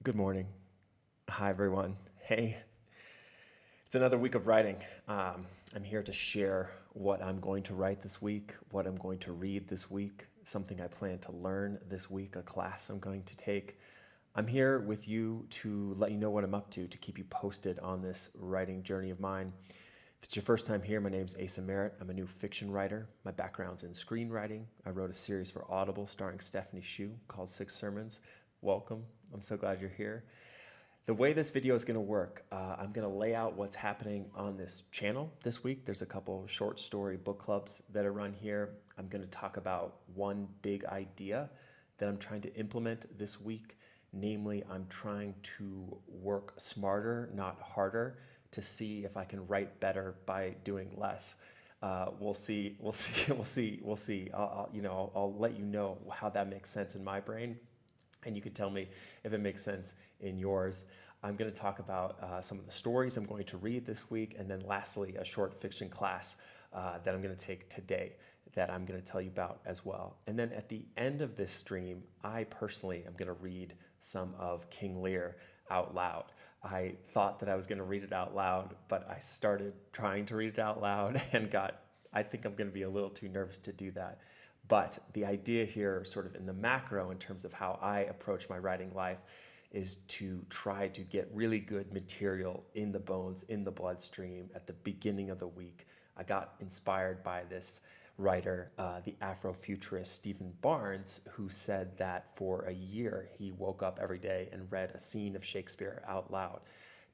Good morning. Hi, everyone. Hey, it's another week of writing. I'm here to share what I'm going to write this week, what I'm going to read this week, something I plan to learn this week, a class I'm going to take. I'm here with you to let you know what I'm up to keep you posted on this writing journey of mine. If it's your first time here, my name's Asa Merritt. I'm a new fiction writer. My background's in screenwriting. I wrote a series for Audible starring Stephanie Hsu called Six Sermons. Welcome. I'm so glad you're here. The way this video is going to work, I'm going to lay out what's happening on this channel this week. There's a couple short story book clubs that are run here. I'm going to talk about one big idea that I'm trying to implement this week. Namely, I'm trying to work smarter, not harder, to see if I can write better by doing less. We'll see. I'll let you know how that makes sense in my brain, and you can tell me if it makes sense in yours. I'm going to talk about some of the stories I'm going to read this week, and then lastly, a short fiction class that I'm going to take today that I'm going to tell you about as well. And then at the end of this stream, I personally am going to read some of King Lear out loud. I thought that I was going to read it out loud, but I started trying to read it out loud and I think I'm going to be a little too nervous to do that. But the idea here, sort of in the macro, in terms of how I approach my writing life, is to try to get really good material in the bones, in the bloodstream at the beginning of the week. I got inspired by this writer, the Afrofuturist Stephen Barnes, who said that for a year he woke up every day and read a scene of Shakespeare out loud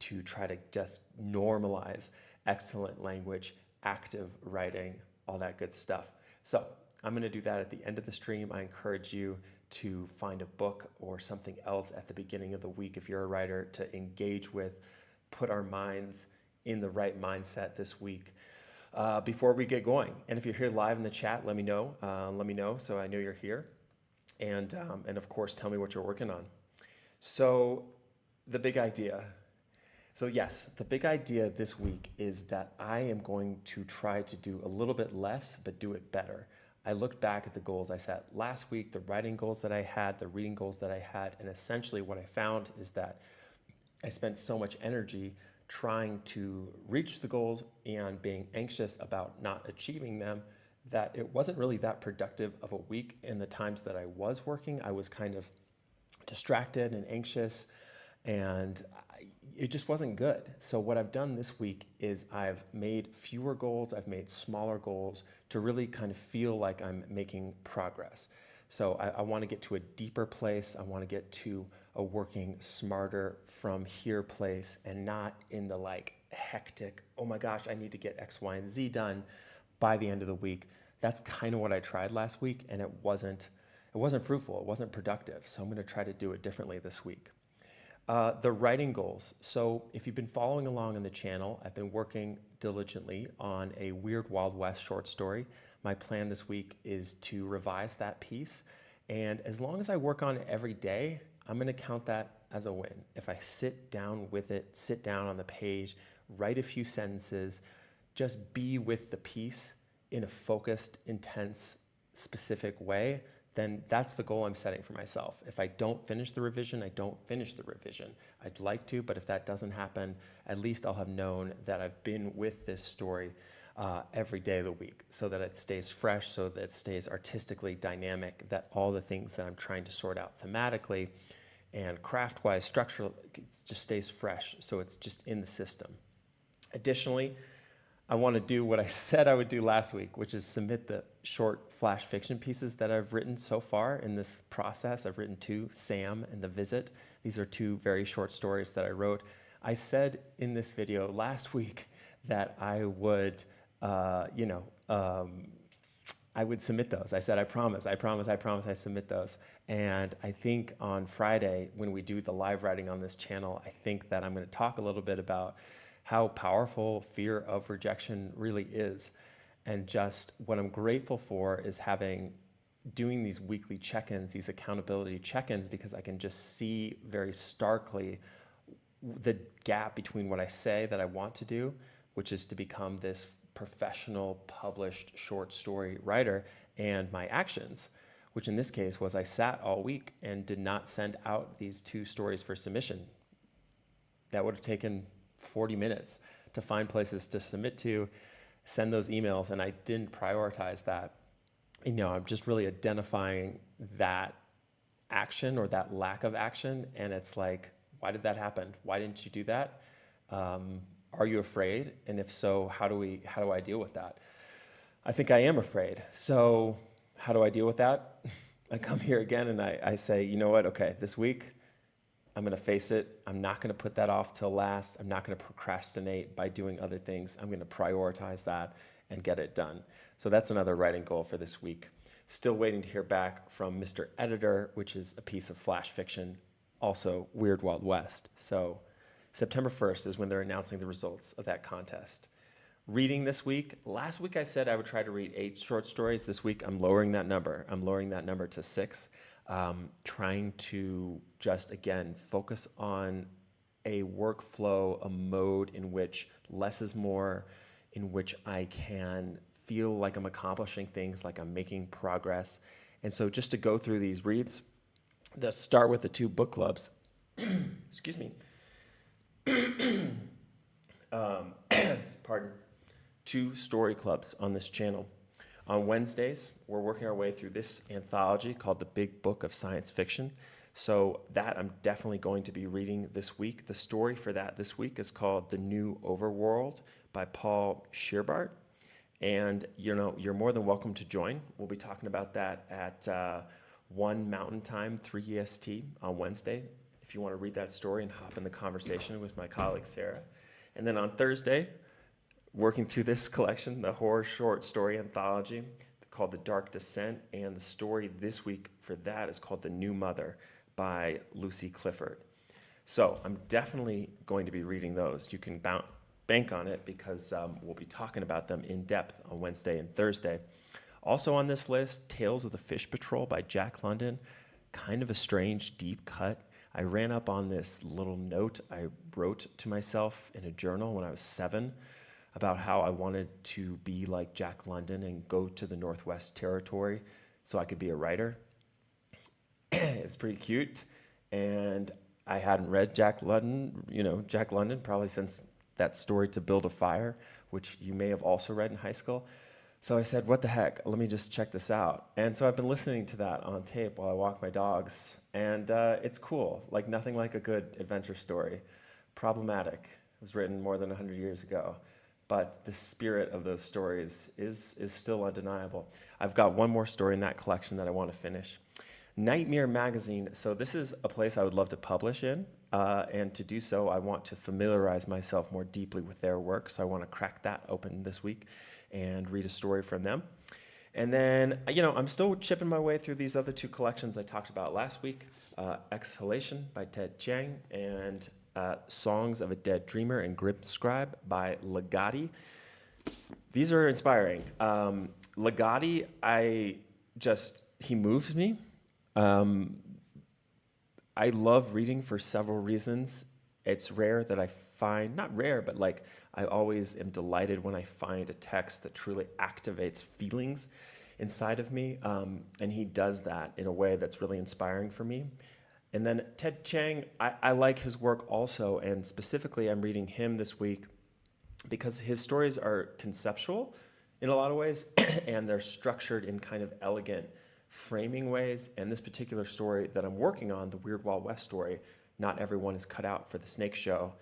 to try to just normalize excellent language, active writing, all that good stuff. So I'm going to do that at the end of the stream. I encourage you to find a book or something else at the beginning of the week if you're a writer to engage with, put our minds in the right mindset this week before we get going. And if you're here live in the chat, let me know. So I know you're here. And of course, tell me what you're working on. So the big idea. So yes, the big idea this week is that I am going to try to do a little bit less, but do it better. I looked back at the goals I set last week, the writing goals that I had, the reading goals that I had, and essentially what I found is that I spent so much energy trying to reach the goals and being anxious about not achieving them that it wasn't really that productive of a week. In the times that I was working, I was kind of distracted and anxious, and it just wasn't good. So what I've done this week is I've made fewer goals, I've made smaller goals to really kind of feel like I'm making progress. So I want to get to a deeper place. I want to get to a working smarter from here place, and not in the like hectic, oh my gosh, I need to get X, Y, and Z done by the end of the week. That's kind of what I tried last week, and it wasn't fruitful. It wasn't productive. So I'm going to try to do it differently this week. The writing goals. So if you've been following along on the channel, I've been working diligently on a Weird Wild West short story. My plan this week is to revise that piece. And as long as I work on it every day, I'm going to count that as a win. If I sit down with it, sit down on the page, write a few sentences, just be with the piece in a focused, intense, specific way, then that's the goal I'm setting for myself. If I don't finish the revision, I don't finish the revision. I'd like to, but if that doesn't happen, at least I'll have known that I've been with this story every day of the week, so that it stays fresh, so that it stays artistically dynamic, that all the things that I'm trying to sort out thematically and craft-wise, structurally, it just stays fresh, so it's just in the system. Additionally, I want to do what I said I would do last week, which is submit the short flash fiction pieces that I've written so far in this process. I've written 2, Sam and The Visit. These are 2 very short stories that I wrote. I said in this video last week that I would, I would submit those. I said, I promise, I submit those. And I think on Friday, when we do the live writing on this channel, I think that I'm going to talk a little bit about how powerful fear of rejection really is. And just what I'm grateful for is doing these weekly check-ins, these accountability check-ins, because I can just see very starkly the gap between what I say that I want to do, which is to become this professional published short story writer, and my actions, which in this case was I sat all week and did not send out these 2 stories for submission. That would have taken 40 minutes to find places to submit to, send those emails, and I didn't prioritize that. I'm just really identifying that action or that lack of action, and it's like, why did that happen? Why didn't you do that? Are you afraid? And if so, how do I deal with that? I think I am afraid. So how do I deal with that? I come here again and I say, you know what? Okay, this week I'm going to face it. I'm not going to put that off till last. I'm not going to procrastinate by doing other things. I'm going to prioritize that and get it done. So that's another writing goal for this week. Still waiting to hear back from Mr. Editor, which is a piece of flash fiction, also Weird Wild West. So September 1st is when they're announcing the results of that contest. Reading this week. Last week I said I would try to read 8 short stories. This week I'm lowering that number. I'm lowering that number to 6. Trying to just, again, focus on a workflow, a mode in which less is more, in which I can feel like I'm accomplishing things, like I'm making progress. And so just to go through these reads, let's start with the 2 book clubs. Excuse me. Pardon. 2 story clubs on this channel. On Wednesdays, we're working our way through this anthology called The Big Book of Science Fiction. So that I'm definitely going to be reading this week. The story for that this week is called The New Overworld by Paul Scherbart. And you're more than welcome to join. We'll be talking about that at 1 Mountain Time, 3 EST on Wednesday, if you want to read that story and hop in the conversation with my colleague Sarah. And then on Thursday, working through this collection, the horror short story anthology called The Dark Descent, and the story this week for that is called The New Mother by Lucy Clifford. So I'm definitely going to be reading those. You can bank on it because we'll be talking about them in depth on Wednesday and Thursday. Also on this list, Tales of the Fish Patrol by Jack London. Kind of a strange, deep cut. I ran up on this little note I wrote to myself in a journal when I was 7 about how I wanted to be like Jack London and go to the Northwest Territory so I could be a writer. It was pretty cute. And I hadn't read Jack London probably since that story To Build a Fire, which you may have also read in high school. So I said, what the heck, let me just check this out. And so I've been listening to that on tape while I walk my dogs. And it's cool, like nothing like a good adventure story. Problematic. It was written more than 100 years ago. But the spirit of those stories is still undeniable. I've got one more story in that collection that I want to finish. Nightmare Magazine. So this is a place I would love to publish in. And to do so, I want to familiarize myself more deeply with their work. So I want to crack that open this week and read a story from them. And then, I'm still chipping my way through these other 2 collections I talked about last week. Exhalation by Ted Chiang and Songs of a Dead Dreamer and Grimscribe by Ligotti. These are inspiring. Ligotti, he moves me. I love reading for several reasons. It's rare that I find, not rare, but like I always am delighted when I find a text that truly activates feelings inside of me. And he does that in a way that's really inspiring for me. And then Ted Chiang, I like his work also, and specifically I'm reading him this week because his stories are conceptual in a lot of ways, and they're structured in kind of elegant framing ways. And this particular story that I'm working on, the Weird Wild West story, Not Everyone is Cut Out for the Snake Show,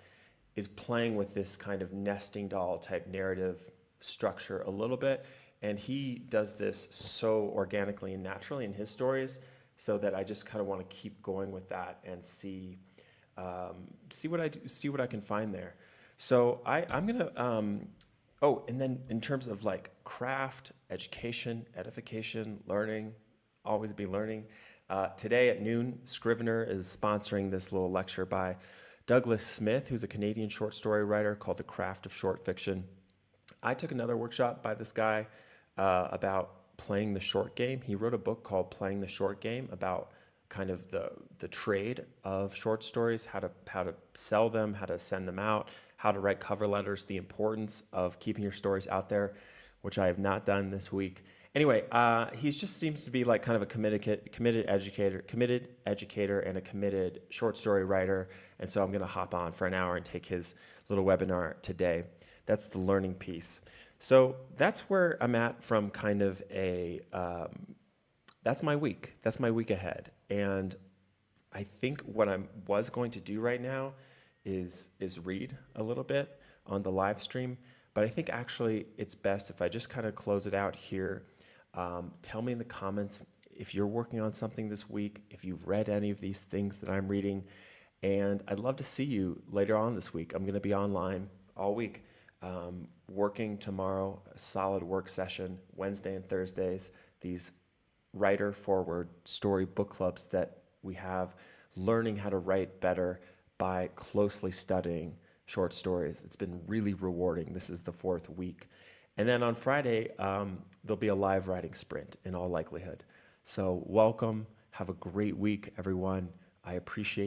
is playing with this kind of nesting doll type narrative structure a little bit. And he does this so organically and naturally in his stories, so that I just kind of want to keep going with that and see what I can find there. So I'm gonna. And then in terms of like craft, education, edification, learning, always be learning. Today at noon, Scrivener is sponsoring this little lecture by Douglas Smith, who's a Canadian short story writer, called The Craft of Short Fiction. I took another workshop by this guy about playing the short game. He wrote a book called Playing the Short Game about kind of the trade of short stories, how to sell them, how to send them out, how to write cover letters, the importance of keeping your stories out there, which I have not done this week. Anyway, he just seems to be like kind of a committed educator, and a committed short story writer. And so I'm going to hop on for an hour and take his little webinar today. That's the learning piece. So that's where I'm at from kind of that's my week. That's my week ahead. And I think what I was going to do right now is read a little bit on the live stream. But I think actually it's best if I just kind of close it out here. Tell me in the comments if you're working on something this week, if you've read any of these things that I'm reading. And I'd love to see you later on this week. I'm going to be online all week, working tomorrow, a solid work session, Wednesday and Thursdays, these writer forward story book clubs that we have, learning how to write better by closely studying short stories. It's been really rewarding. This is the 4th week. And then on Friday, there'll be a live writing sprint in all likelihood. So welcome. Have a great week, everyone. I appreciate